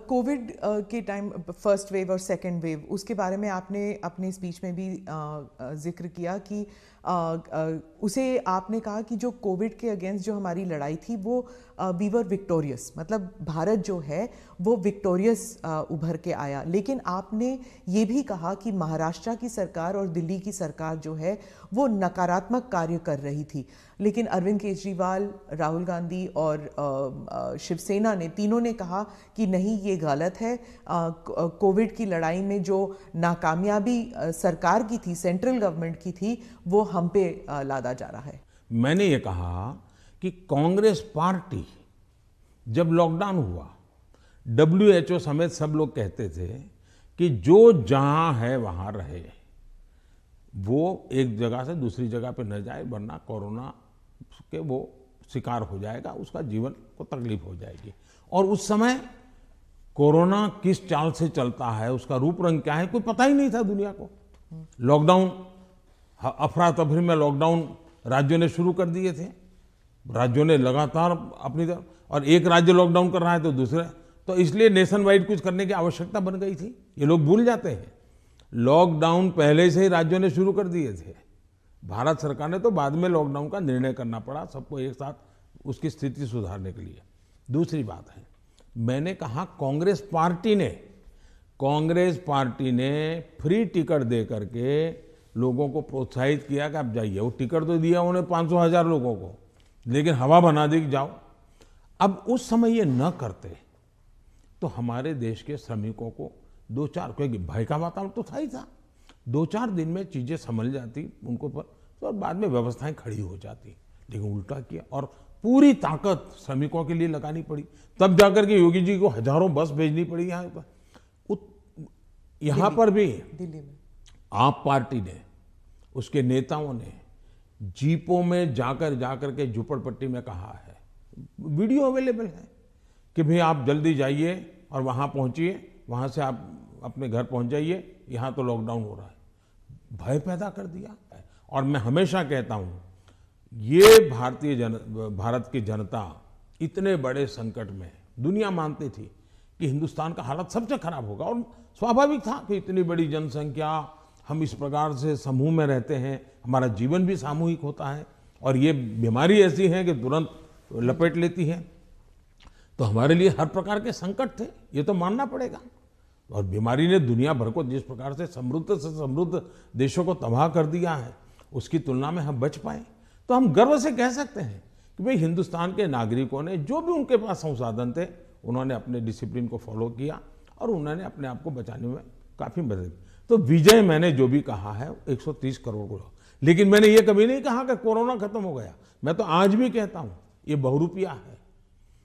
Covid के time first wave और second wave उसके बारे में आपने अपने स्पीच में भी जिक्र किया कि उसे आपने कहा कि जो कोविड के अगेंस्ट जो हमारी लड़ाई थी वो वी वर विक्टोरियस, मतलब भारत जो है वो विक्टोरियस उभर के आया। लेकिन आपने ये भी कहा कि महाराष्ट्र की सरकार और दिल्ली की सरकार जो है वो नकारात्मक कार्य कर रही थी। लेकिन अरविंद केजरीवाल, राहुल गांधी और शिवसेना ने तीनों ने कहा कि नहीं, ये गलत है। कोविड की लड़ाई में जो नाकामयाबी सरकार की थी, सेंट्रल गवर्नमेंट की थी, वो हम पे लादा जा रहा है। मैंने ये कहा कि कांग्रेस पार्टी जब लॉकडाउन हुआ, WHO समेत सब लोग कहते थे कि जो जहां है वहां रहे, वो एक जगह से दूसरी जगह पे न जाए, वरना कोरोना के वो शिकार हो जाएगा, उसका जीवन को तकलीफ हो जाएगी। और उस समय कोरोना किस चाल से चलता है, उसका रूप रंग क्या है, कोई पता ही नहीं था दुनिया को। लॉकडाउन, अफरा तफरी में लॉकडाउन राज्यों ने शुरू कर दिए थे, राज्यों ने लगातार अपनी तरफ, और एक राज्य लॉकडाउन कर रहा है तो दूसरे, तो इसलिए नेशन वाइड कुछ करने की आवश्यकता बन गई थी। ये लोग भूल जाते हैं, लॉकडाउन पहले से ही राज्यों ने शुरू कर दिए थे। भारत सरकार ने तो बाद में लॉकडाउन का निर्णय करना पड़ा सबको एक साथ, उसकी स्थिति सुधारने के लिए। दूसरी बात है, मैंने कहा कांग्रेस पार्टी ने फ्री टिकट दे करके लोगों को प्रोत्साहित किया कि आप जाइए। वो टिकट तो दिया उन्हें 500,000 लोगों को, लेकिन हवा बना दी कि जाओ। अब उस समय ये न करते तो हमारे देश के श्रमिकों को दो चार, क्योंकि भय का वातावरण तो था ही था, 2-4 दिन में चीजें संभल जाती उनको पर, तो बाद में व्यवस्थाएं खड़ी हो जाती। लेकिन उल्टा किया और पूरी ताकत श्रमिकों के लिए लगानी पड़ी। तब जाकर के योगी जी को हजारों बस भेजनी पड़ी यहाँ पर। यहाँ पर भी दिल्ली में आप पार्टी ने, उसके नेताओं ने जीपों में जाकर के झुपड़पट्टी में कहा है, वीडियो अवेलेबल है, कि भाई आप जल्दी जाइए और वहां पहुंचिए, वहां से आप अपने घर पहुंच जाइए, यहां तो लॉकडाउन हो रहा है। भय पैदा कर दिया। और मैं हमेशा कहता हूं, ये भारत की जनता इतने बड़े संकट में, दुनिया मानती थी कि हिंदुस्तान का हालत सबसे खराब होगा, और स्वाभाविक था कि इतनी बड़ी जनसंख्या, हम इस प्रकार से समूह में रहते हैं, हमारा जीवन भी सामूहिक होता है, और ये बीमारी ऐसी है कि तुरंत लपेट लेती है, तो हमारे लिए हर प्रकार के संकट थे, ये तो मानना पड़ेगा। और बीमारी ने दुनिया भर को जिस प्रकार से समृद्ध देशों को तबाह कर दिया है, उसकी तुलना में हम बच पाए, तो हम गर्व से कह सकते हैं कि भाई हिंदुस्तान के नागरिकों ने जो भी उनके पास संसाधन थे, उन्होंने अपने डिसिप्लिन को फॉलो किया और उन्होंने अपने आप को बचाने में काफी मदद की। तो विजय मैंने जो भी कहा है 130 करोड़ को, लेकिन मैंने ये कभी नहीं कहा कि कोरोना खत्म हो गया। मैं तो आज भी कहता हूं, ये बहुरूपिया है,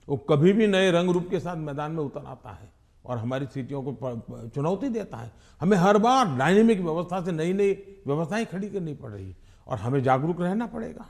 वो कभी भी नए रंग रूप के साथ मैदान में उतर आता है और हमारी स्थितियों को चुनौती देता है। हमें हर बार डायनेमिक व्यवस्था से नई नई व्यवस्थाएं खड़ी करनी पड़ रही, और हमें जागरूक रहना पड़ेगा।